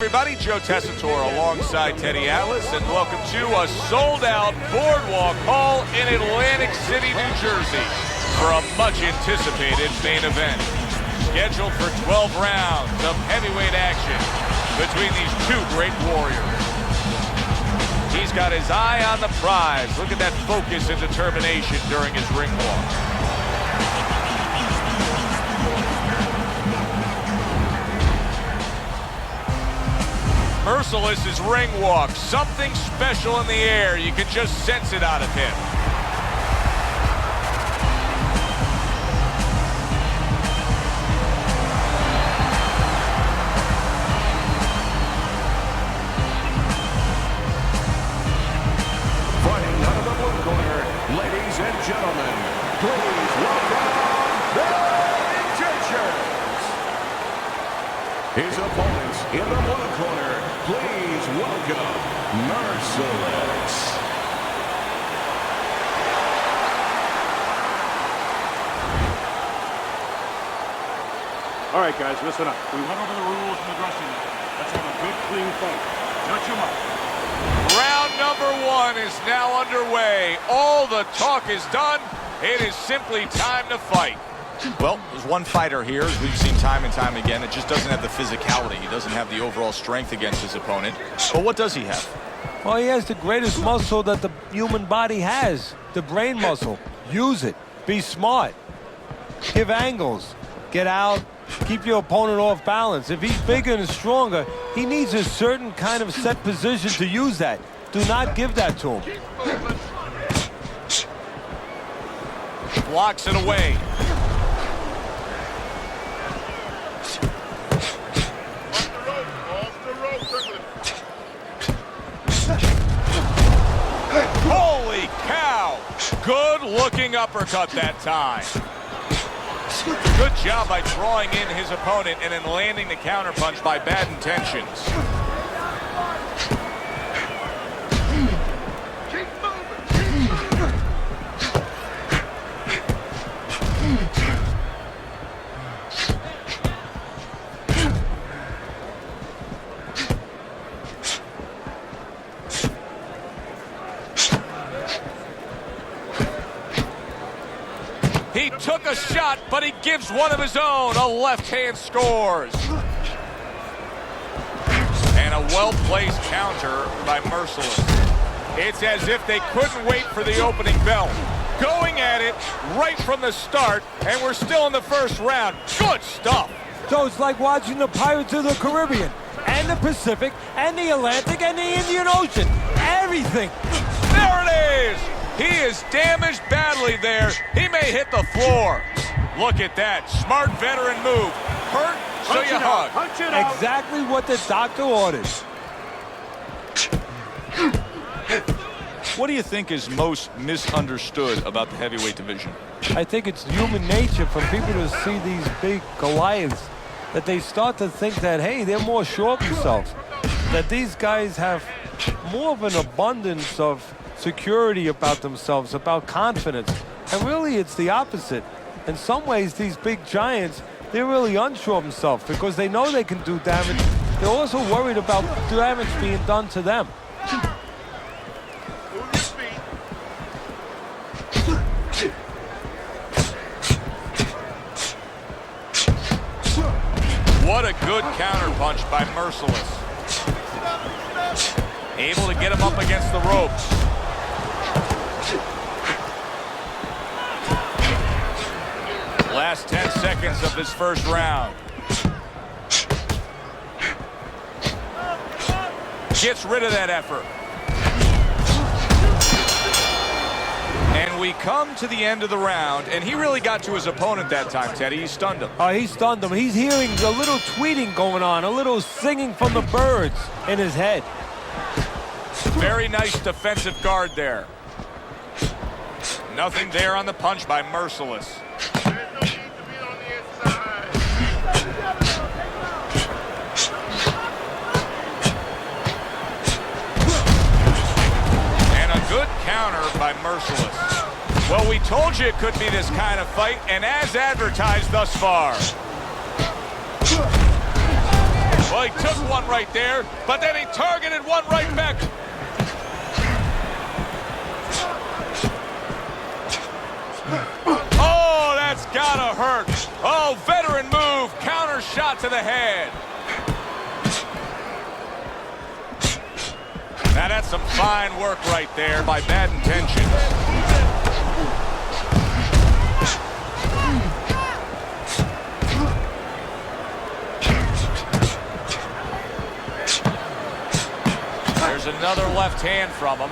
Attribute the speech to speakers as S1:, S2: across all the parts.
S1: Everybody, Joe Tessitore alongside Teddy Atlas, and welcome to a sold-out Boardwalk Hall in Atlantic City, New Jersey for a much-anticipated main event. Scheduled for 12 rounds of heavyweight action between these two great warriors. He's got his eye on the prize. Look at that focus and determination during his ring walk. Merciless's ring walk, something special in the air. You can just sense it out of him.
S2: Fighting out of the blue corner, ladies and gentlemen, please welcome the Judges. His opponents in the blue corner, please welcome Mercer.
S3: All right, guys, listen up. We went over the rules in the dressing room. Let's have a good, clean fight. Touch him up.
S1: Round number one is now underway. All the talk is done. It is simply time to fight.
S4: Well, there's one fighter here, as we've seen time and time again, that just doesn't have the physicality. He doesn't have the overall strength against his opponent. But what does he have?
S5: Well, he has the greatest muscle that the human body has, the brain muscle. Use it. Be smart. Give angles. Get out. Keep your opponent off balance. If he's bigger and stronger, he needs a certain kind of set position to use that. Do not give that to him.
S1: Blocks it away. Holy cow! Good-looking uppercut that time. Good job by drawing in his opponent and then landing the counterpunch by bad intentions. He took a shot, but he gives one of his own. A left hand scores. And a well-placed counter by Merciless. It's as if they couldn't wait for the opening bell. Going at it right from the start, and we're still in the first round. Good stuff.
S5: So it's like watching the Pirates of the Caribbean, and the Pacific, and the Atlantic, and the Indian Ocean. Everything.
S1: There it is. He is damaged badly there. He may hit the floor. Look at that. Smart veteran move. Hurt, so you hug.
S3: Punch it out.
S5: Exactly what the doctor ordered.
S4: What do you think is most misunderstood about the heavyweight division?
S5: I think it's human nature for people to see these big Goliaths, that they start to think that, hey, they're more sure of themselves, that these guys have more of an abundance of security about themselves, about confidence. And really, it's the opposite. In some ways, these big giants, they're really unsure of themselves because they know they can do damage. They're also worried about damage being done to them.
S1: What a good counterpunch by Merciless. Able to get him up against the ropes. Last 10 seconds of this first round. Gets rid of that effort. And we come to the end of the round, and he really got to his opponent that time, Teddy. He stunned him.
S5: Oh, he stunned him. He's hearing a little tweeting going on, a little singing from the birds in his head.
S1: Very nice defensive guard there. Nothing there on the punch by Merciless. And a good counter by Merciless. Well, we told you it could be this kind of fight, and as advertised thus far. Well, he took one right there, but then he targeted one right back. Oh, that's gotta hurt. Oh, veteran move, counter shot to the head. Now that's some fine work right there by Bad Intentions. There's another left hand from him.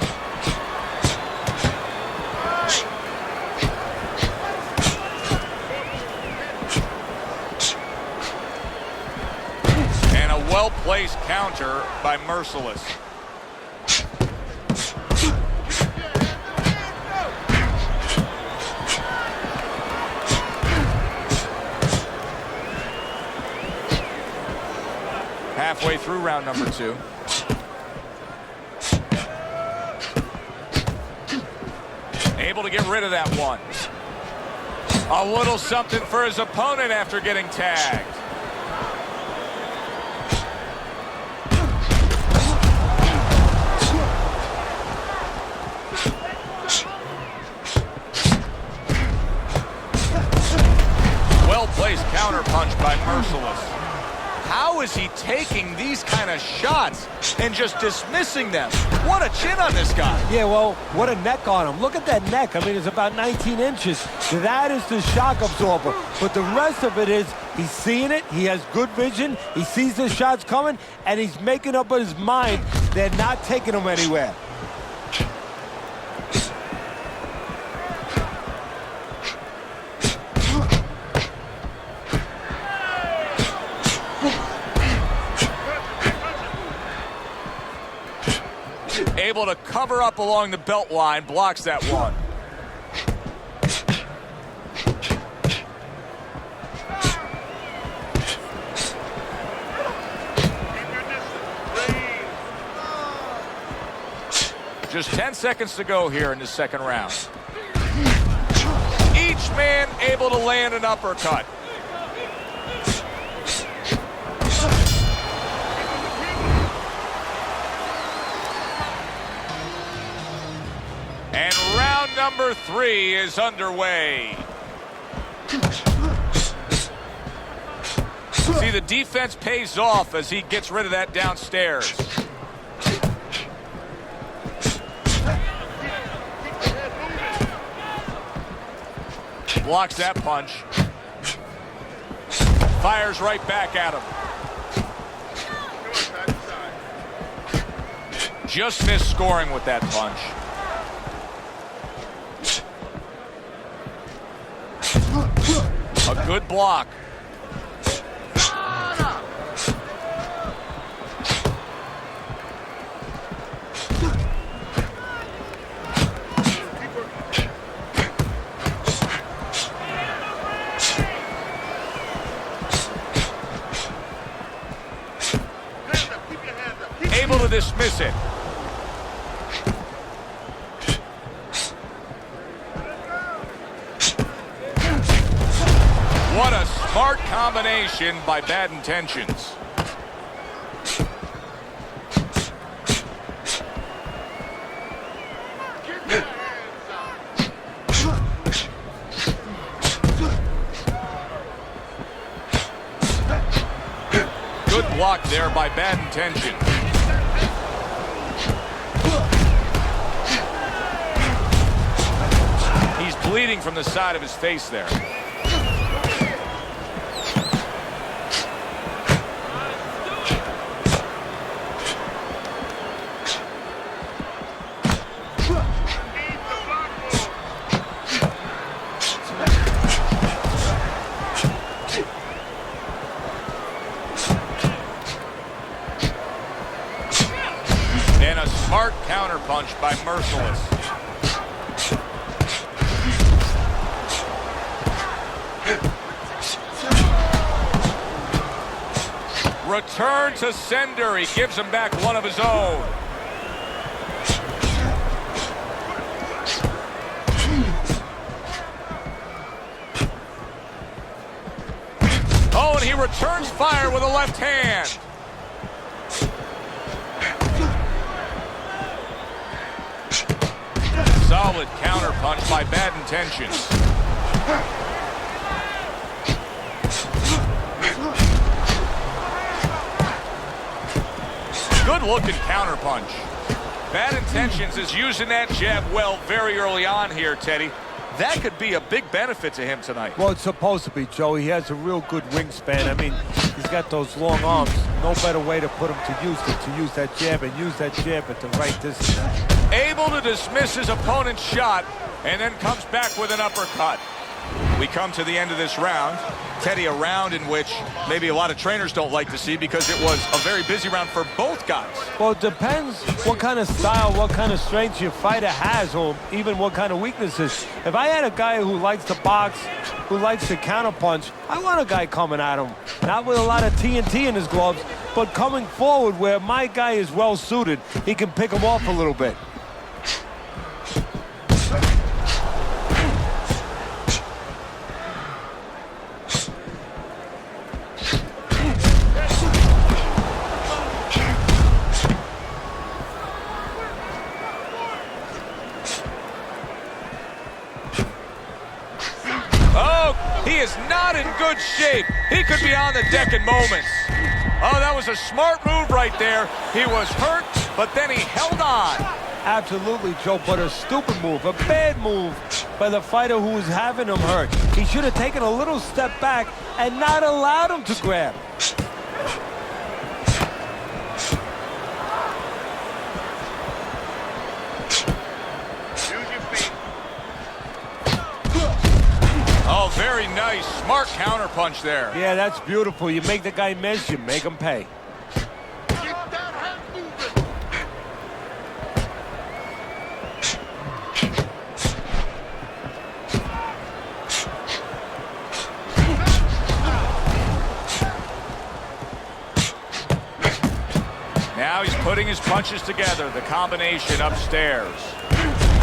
S1: And a well-placed counter by Merciless. Halfway through round number 2. Able to get rid of that one. A little something for his opponent after getting tagged. Well-placed counter punch by Merciless. How is he taking these kind of shots and just dismissing them? What a chin on this guy.
S5: Yeah, well, what a neck on him. Look at that neck. I mean, it's about 19 inches. That is the shock absorber. But the rest of it is he's seeing it. He has good vision. He sees the shots coming, and he's making up in his mind they're not taking him anywhere.
S1: Able to cover up along the belt line, blocks that one. Just 10 seconds to go here in the second round. Each man able to land an uppercut. And round number 3 is underway. See, the defense pays off as he gets rid of that downstairs. Blocks that punch. Fires right back at him. Just missed scoring with that punch. A good block. Able to dismiss it. What a smart combination by Bad Intentions. Good block there by Bad Intentions. He's bleeding from the side of his face there. And a smart counter punch by Merciless. Return to sender. He gives him back one of his own. Oh, and he returns fire with a left hand. Solid counter punch by Bad Intentions. Good looking counter punch. Bad Intentions is using that jab well very early on here, Teddy. That could be a big benefit to him tonight.
S5: Well, it's supposed to be, Joe. He has a real good wingspan. I mean, he's got those long arms. No better way to put him to use it, to use that jab and use that jab at the right distance.
S1: Able to dismiss his opponent's shot and then comes back with an uppercut.
S4: We come to the end of this round. Teddy, a round in which maybe a lot of trainers don't like to see because it was a very busy round for both guys.
S5: Well, it depends what kind of style, what kind of strength your fighter has, or even what kind of weaknesses. If I had a guy who likes to box, who likes to counterpunch, I want a guy coming at him, not with a lot of TNT in his gloves, but coming forward where my guy is well suited. He can pick him off a little bit.
S1: He is not in good shape. He could be on the deck in moments. Oh, that was a smart move right there. He was hurt, but then he held on.
S5: Absolutely, Joe, but a stupid move, a bad move by the fighter who was having him hurt. He should have taken a little step back and not allowed him to grab.
S1: Oh, very nice. Smart counterpunch there.
S5: Yeah, that's beautiful. You make the guy miss, you make him pay.
S6: Get that hand moving.
S1: Now he's putting his punches together, the combination upstairs.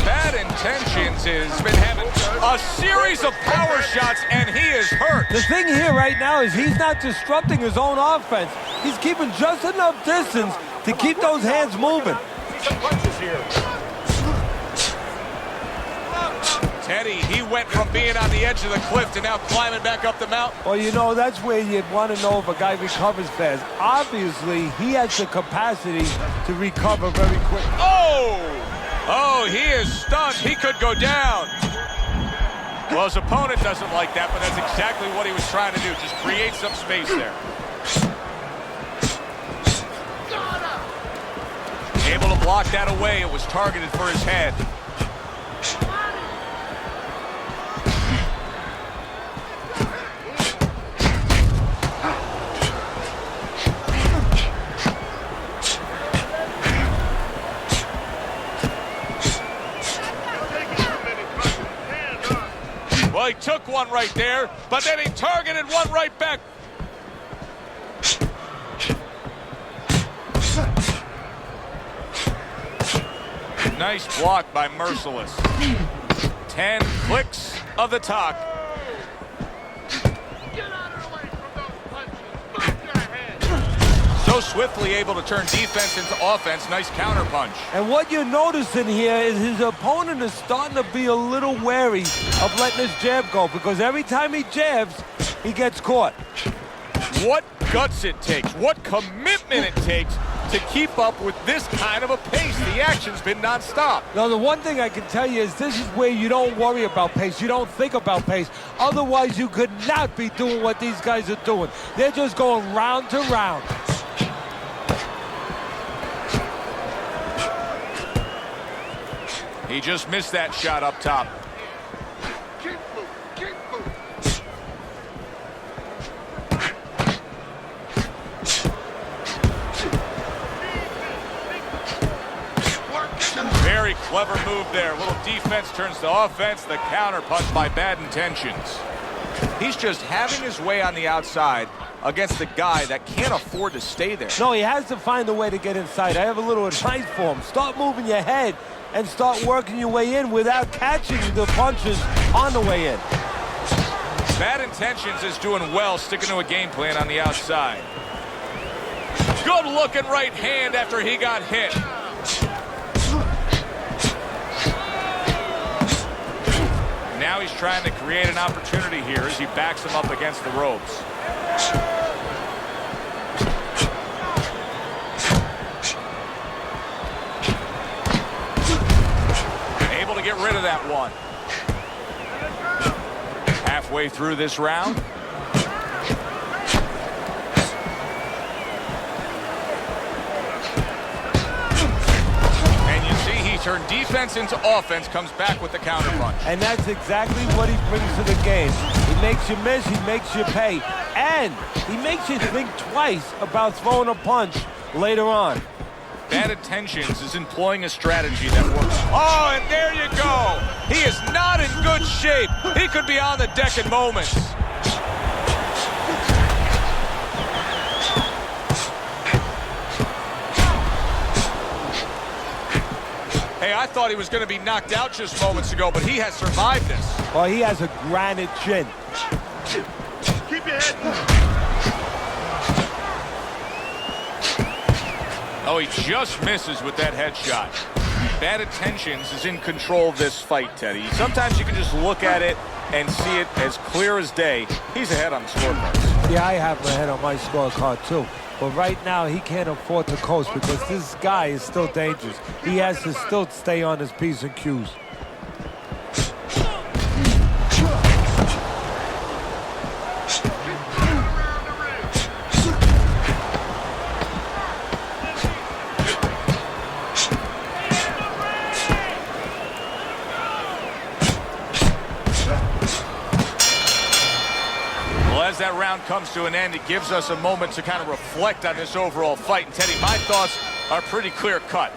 S1: Bad Intentions has been having a series of power shots, and he is hurt.
S5: The thing here right now is he's not disrupting his own offense. He's keeping just enough distance to keep those hands moving.
S3: Some punches here.
S1: Teddy, he went from being on the edge of the cliff to now climbing back up the mountain.
S5: Well, you know, that's where you want to know if a guy recovers fast. Obviously, he has the capacity to recover very quick.
S1: Oh, he is stunned. He could go down. Well, his opponent doesn't like that, but that's exactly what he was trying to do. Just create some space there. Able to block that away. It was targeted for his head. Well, he took one right there, but then he targeted one right back. Nice block by Merciless. 10 clicks of the talk.
S6: Get out of the way from those punches. Move your head.
S1: So swiftly able to turn defense into offense. Nice counter punch.
S5: And what you're noticing here is his opponent is starting to be a little wary of letting his jab go, because every time he jabs, he gets caught.
S1: What guts it takes, what commitment it takes to keep up with this kind of a pace. The action's been nonstop.
S5: Now, the one thing I can tell you is this is where you don't worry about pace. You don't think about pace. Otherwise, you could not be doing what these guys are doing. They're just going round to round.
S1: He just missed that shot up top.
S6: Keep moving. Keep moving.
S1: Very clever move there. Little defense turns to offense. The counter punch by Bad Intentions.
S4: He's just having his way on the outside against a guy that can't afford to stay there.
S5: No, he has to find a way to get inside. I have a little advice for him. Start moving your head and start working your way in without catching the punches on the way in.
S1: Bad Intentions is doing well, sticking to a game plan on the outside. Good looking right hand after he got hit. he's trying to create an opportunity here as he backs him up against the ropes. Able to get rid of that one. Halfway through this round. Turn defense into offense, comes back with the counter punch.
S5: And that's exactly what he brings to the game. He makes you miss, he makes you pay, and he makes you think twice about throwing a punch later on.
S1: Bad Intentions is employing a strategy that works. Oh, and there you go. He is not in good shape. He could be on the deck in moments. Hey, I thought he was going to be knocked out just moments ago, but he has survived this.
S5: Well, he has a granite chin.
S6: Keep your head.
S1: Oh, he just misses with that headshot. Bad Intentions is in control of this fight, Teddy. Sometimes you can just look at it and see it as clear as day. He's ahead on the scorecards.
S5: Yeah, I have my head on my scorecard, too. But right now, he can't afford to coast because this guy is still dangerous. He has to still stay on his P's and Q's.
S1: As that round comes to an end, it gives us a moment to kind of reflect on this overall fight. And Teddy, my thoughts are pretty clear cut.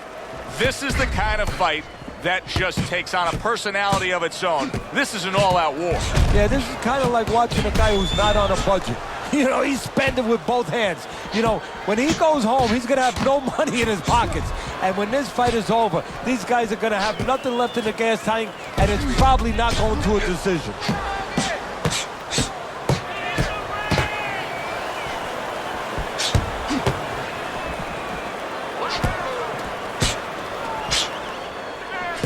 S1: This is the kind of fight that just takes on a personality of its own. This is an all-out war.
S5: Yeah, this is kind of like watching a guy who's not on a budget. You know, he's spending with both hands. You know, when he goes home, he's going to have no money in his pockets. And when this fight is over, these guys are going to have nothing left in the gas tank, and it's probably not going to a decision.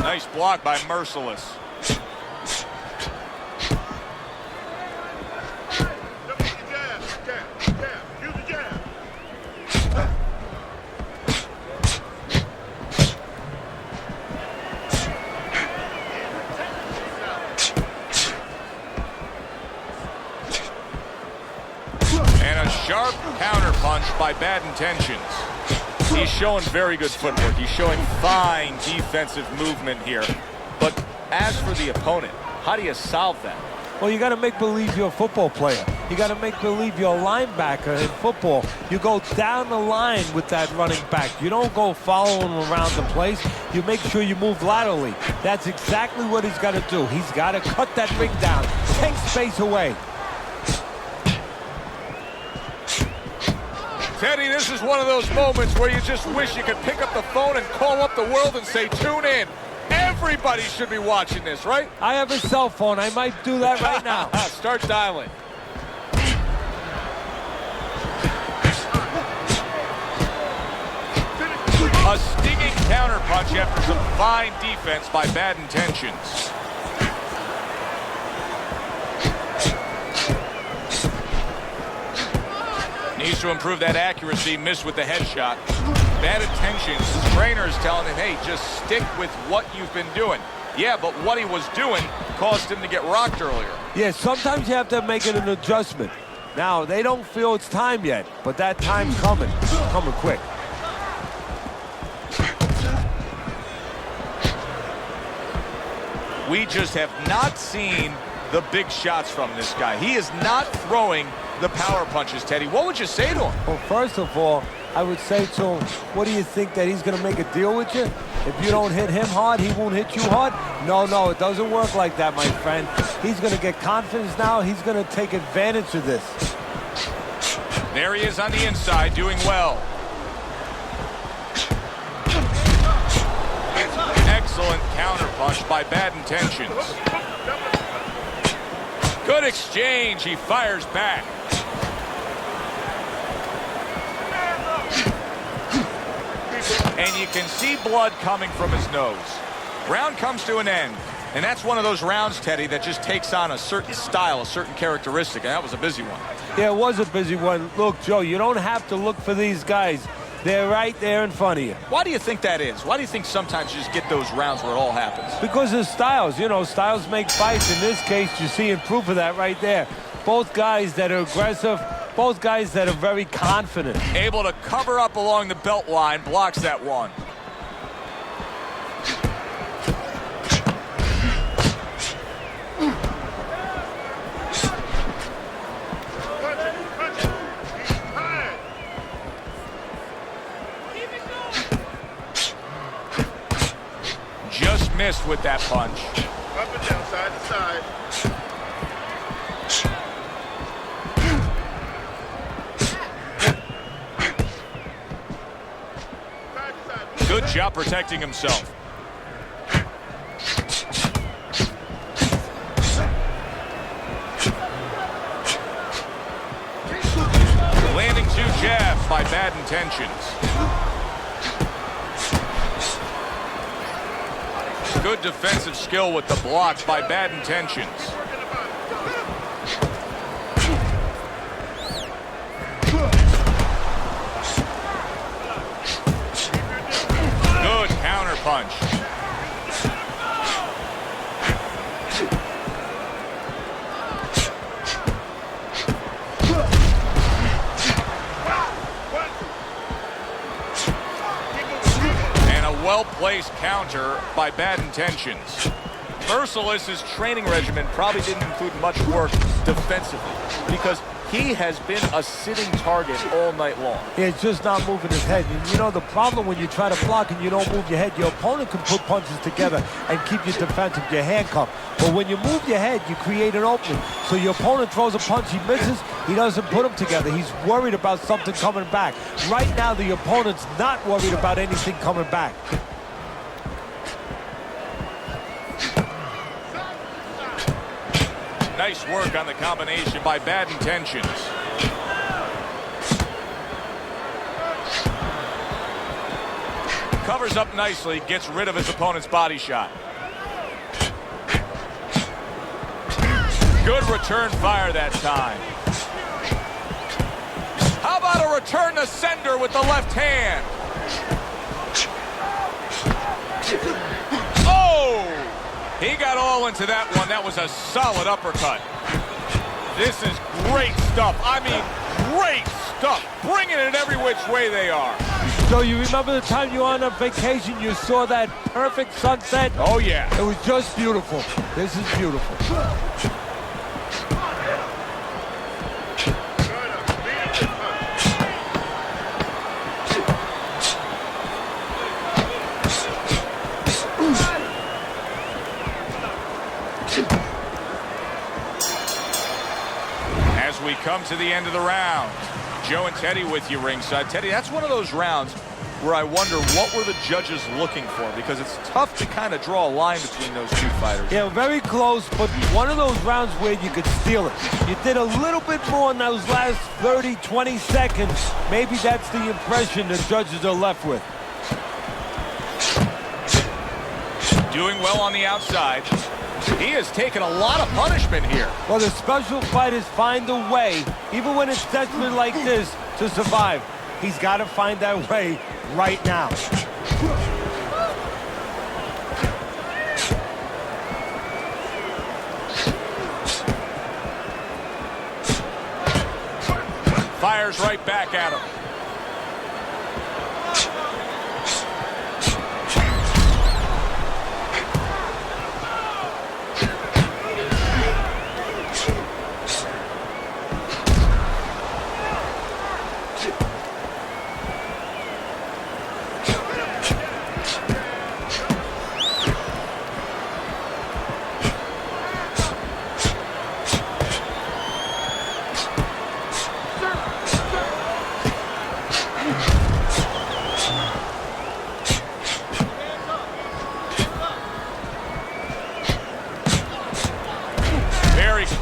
S1: Nice block by Merciless.
S6: Use the jab.
S1: And a sharp counter punch by Bad Intentions. He's showing very good footwork. He's showing fine defensive movement here. But as for the opponent, how do you solve that?
S5: Well, you got to make believe you're a football player. You got to make believe you're a linebacker in football. You go down the line with that running back. You don't go following him around the place. You make sure you move laterally. That's exactly what he's got to do. He's got to cut that ring down, take space away.
S1: Teddy, this is one of those moments where you just wish you could pick up the phone and call up the world and say, tune in. Everybody should be watching this, right?
S5: I have a cell phone. I might do that right now.
S1: Start dialing. A stinging counterpunch after some fine defense by Bad Intentions. Needs to improve that accuracy, missed with the headshot. Bad Intentions, his trainer is telling him, hey, just stick with what you've been doing. Yeah, but what he was doing caused him to get rocked earlier.
S5: Yeah, sometimes you have to make it an adjustment. Now, they don't feel it's time yet, but that time's coming. It's coming quick.
S1: We just have not seen the big shots from this guy. He is not throwing the power punches, Teddy. What would you say to him?
S5: Well, first of all, I would say to him, what do you think, that he's going to make a deal with you? If you don't hit him hard, he won't hit you hard? No, it doesn't work like that, my friend. He's going to get confidence now. He's going to take advantage of this.
S1: There he is on the inside, doing well. Excellent counterpunch by Bad Intentions. Good exchange. He fires back. And you can see blood coming from his nose. Round comes to an end.
S4: And that's one of those rounds, Teddy, that just takes on a certain style, a certain characteristic, and that was a busy one.
S5: Yeah, it was a busy one. Look, Joe, you don't have to look for these guys. They're right there in front of you.
S4: Why do you think that is? Why do you think sometimes you just get those rounds where it all happens?
S5: Because of styles. You know, styles make fights. In this case, you're seeing proof of that right there. Both guys that are aggressive, both guys that are very confident.
S4: Able to cover up along the belt line, blocks that one. Just missed with that punch.
S6: Up and down, side to side.
S4: Good job protecting himself. Landing 2 jabs by bad intentions. Good defensive skill with the blocks by bad intentions. Good counter punch. And a well-placed counter by bad intentions. Merciless's training regimen probably didn't include much work defensively because he has been a sitting target all night long.
S5: He's just not moving his head. And you know, the problem when you try to block and you don't move your head, your opponent can put punches together and keep you defensive, you're handcuffed. But when you move your head, you create an opening. So your opponent throws a punch, he misses, he doesn't put them together. He's worried about something coming back. Right now, the opponent's not worried about anything coming back.
S4: Nice work on the combination by bad intentions. Covers up nicely, gets rid of his opponent's body shot. Good return fire that time. How about a return to sender with the left hand? Oh! He got all into that one. That was a solid uppercut. This is great stuff. I mean, great stuff. Bringing it every which way they are.
S5: So you remember the time you were on a vacation, you saw that perfect sunset?
S4: Oh, yeah.
S5: It was just beautiful. This is beautiful.
S4: As we come to the end of the round, Joe and Teddy with you ringside. Teddy, that's one of those rounds where I wonder what were the judges looking for, because it's tough to kind of draw a line between those two fighters.
S5: Yeah, very close, but one of those rounds where you could steal it. You did a little bit more in those last 30, 20 seconds. Maybe that's the impression the judges are left with.
S4: Doing well on the outside. He has taken a lot of punishment here.
S5: Well, the special fighters find a way, even when it's desperate like this, to survive. He's got to find that way right now.
S4: Fires right back at him.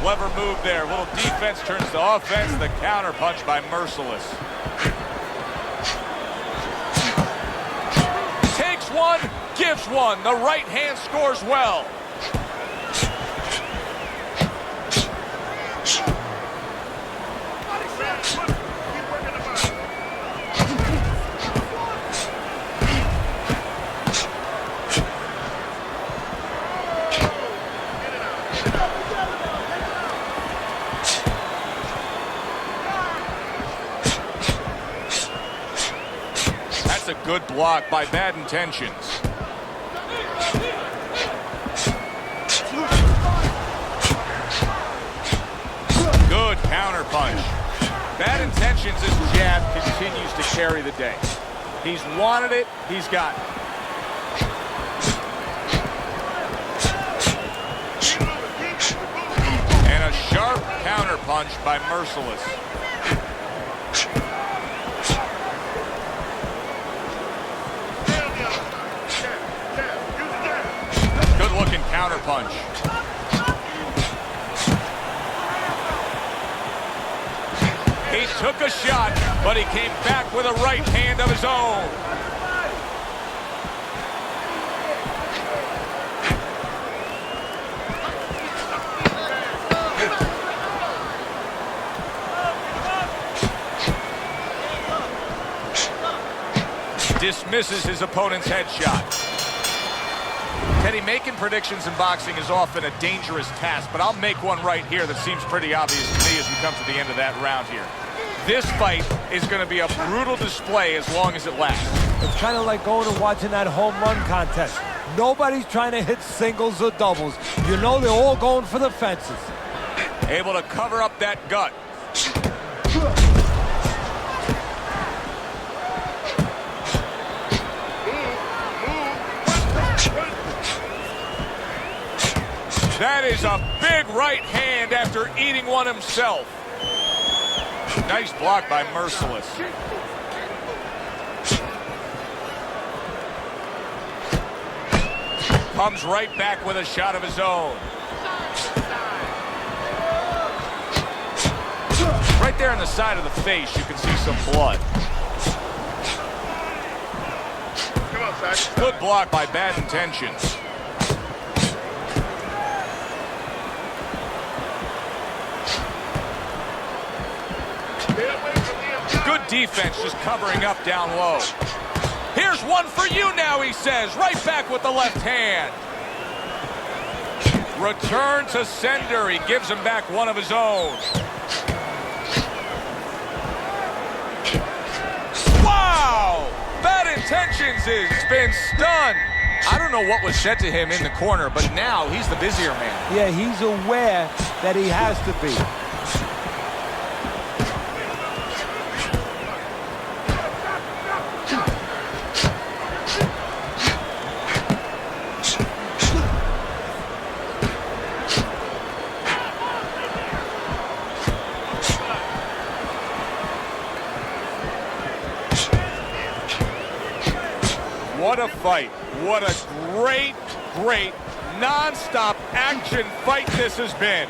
S4: Clever move there. Little defense turns to offense. The counter punch by Merciless. Takes one, gives one. The right hand scores well. Good block by Bad Intentions. Good counter punch. Bad Intentions' jab continues to carry the day. He's wanted it, he's got it. And a sharp counter punch by Merciless. Good looking counter punch. He took a shot, but he came back with a right hand of his own. Dismisses his opponent's headshot. Teddy, making predictions in boxing is often a dangerous task, but I'll make one right here that seems pretty obvious to me as we come to the end of that round here. This fight is going to be a brutal display as long as it lasts.
S5: It's kind of like going and watching that home run contest. Nobody's trying to hit singles or doubles. You know they're all going for the fences.
S4: Able to cover up that gut. That is a big right hand after eating one himself. Nice block by Merciless. Comes right back with a shot of his own. Right there on the side of the face, you can see some blood. Good block by Bad Intentions. Good defense, just covering up down low. Here's one for you now, he says. Right back with the left hand. Return to sender. He gives him back one of his own. Wow! Bad Intentions has been stunned. I don't know what was said to him in the corner, but now he's the busier man.
S5: Yeah, he's aware that he has to be.
S4: What a fight. What a great, great, non-stop action fight this has been.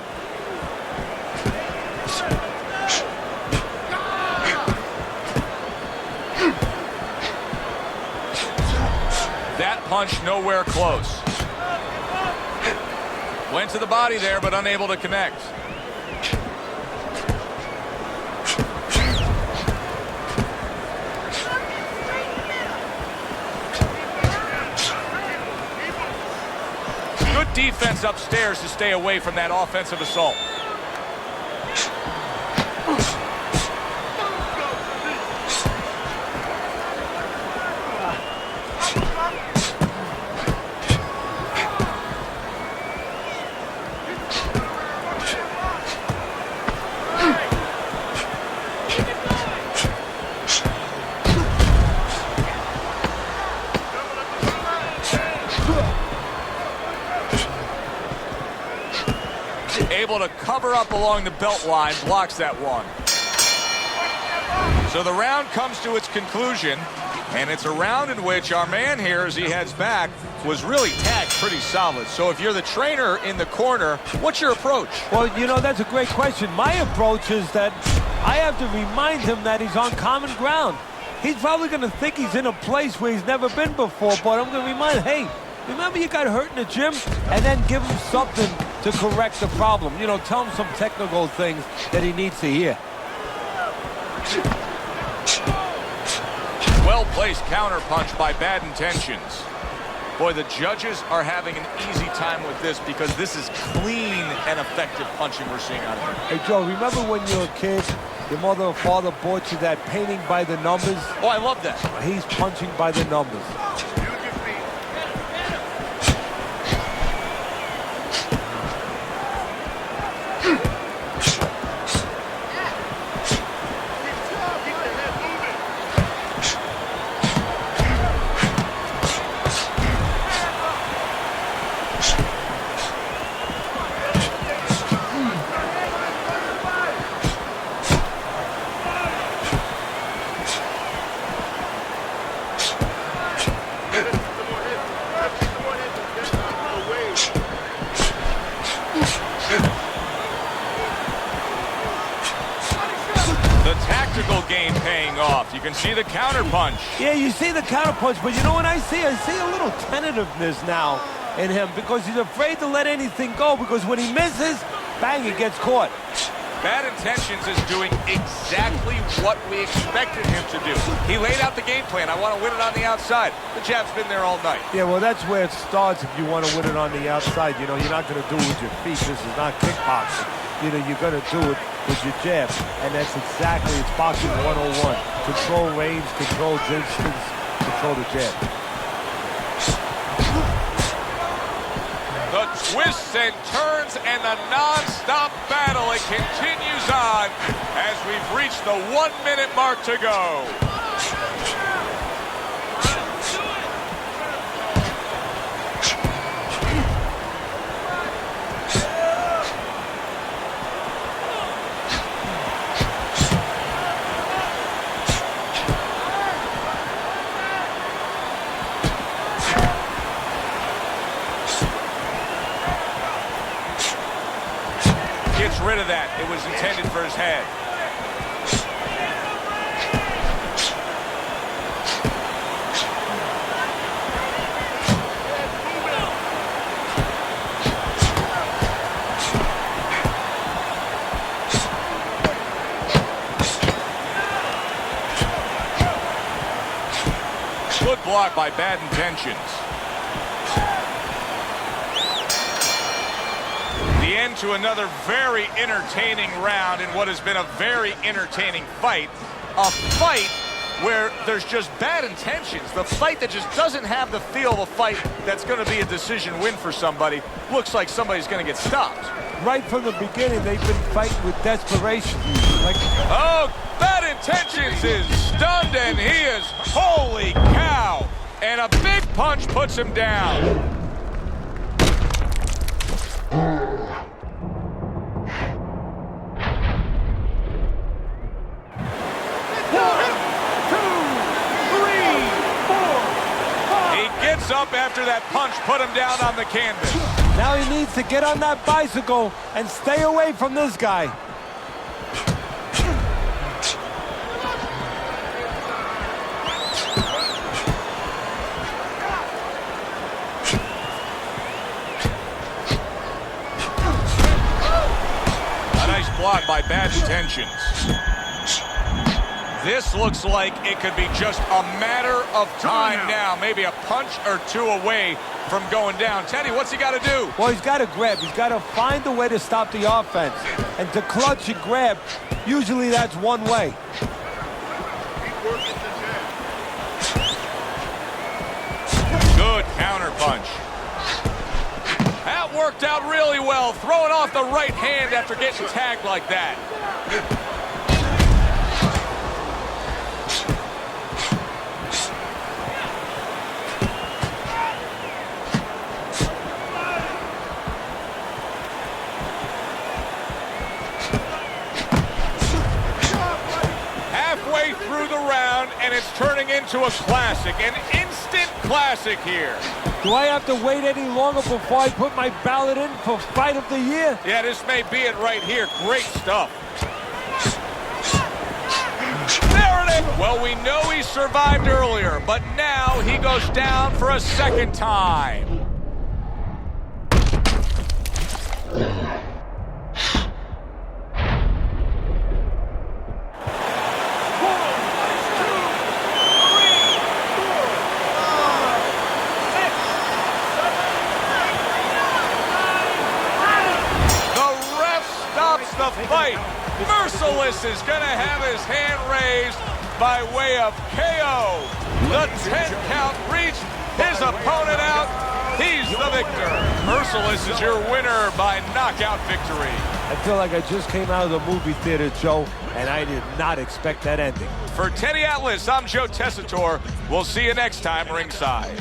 S4: That punch nowhere close. Went to the body there, but unable to connect. Good defense upstairs to stay away from that offensive assault. Able to cover up along the belt line, blocks that one. So the round comes to its conclusion, and it's a round in which our man here, as he heads back, was really tagged pretty solid. So if you're the trainer in the corner, what's your approach?
S5: Well, you know, that's a great question. My approach is that I have to remind him that he's on common ground. He's probably going to think he's in a place where he's never been before, but I'm going to remind him, hey, remember you got hurt in the gym? And then give him something to correct the problem. You know, tell him some technical things that he needs to hear.
S4: Well-placed counter punch by Bad Intentions. Boy, the judges are having an easy time with this because this is clean and effective punching we're seeing out of him.
S5: Hey, Joe, remember when you were a kid Your mother or father bought you that painting by the numbers.
S4: Oh, I love that.
S5: He's punching by the numbers.
S4: Game paying off. You can see the counter punch.
S5: Yeah, you see the counter punch, but you know what I see? I see a little tentativeness now in him because he's afraid to let anything go because when he misses, bang, he gets caught.
S4: Bad Intentions is doing exactly what we expected him to do. He laid out the game plan. I want to win it on the outside. The jab's been there all night.
S5: Yeah, well, that's where it starts if you want to win it on the outside. You know, you're not going to do it with your feet. This is not kickboxing. You know, you're going to do it with your jab. And that's exactly, it's boxing 101. Control range, control distance, control the jab.
S1: The twists and turns and the non-stop battle, it continues on as we've reached the 1 minute mark to go.
S4: Gets rid of that. It was intended for his head. Good block by Bad Intentions. The end to another very entertaining round in what has been a very entertaining fight. A fight where there's just bad intentions. The fight that just doesn't have the feel of a fight that's going to be a decision win for somebody. Looks like somebody's going to get stopped.
S5: Right from the beginning, they've been fighting with desperation.
S1: Oh, Bad Intentions is stunned and he is, holy cow. And a big punch puts him down. Up after that punch put him down on the canvas.
S5: Now he needs to get on that bicycle and stay away from this guy.
S4: A nice block by Bad Intentions. This looks like it could be just a matter of time now. Maybe a punch or two away from going down. Teddy, what's he got to do?
S5: Well, he's got to grab. He's got to find a way to stop the offense. And to clutch and grab, usually that's one way.
S4: Good counter punch.
S1: That worked out really well, throwing off the right hand after getting tagged like that. Through the round, and it's turning into a classic, an instant classic here.
S5: Do I have to wait any longer before I put my ballot in for Fight of the Year?
S1: Yeah, this may be it right here. Great stuff. There it is. Well, we know he survived earlier, but now he goes down for a second time. The
S4: fight. Merciless is going to have his hand raised by way of KO. The 10 count reached, his opponent out. He's the victor. Merciless is your winner by knockout victory.
S5: I feel like I just came out of the movie theater, Joe, and I did not expect that ending.
S4: For Teddy Atlas, I'm Joe Tessitore. We'll see you next time ringside.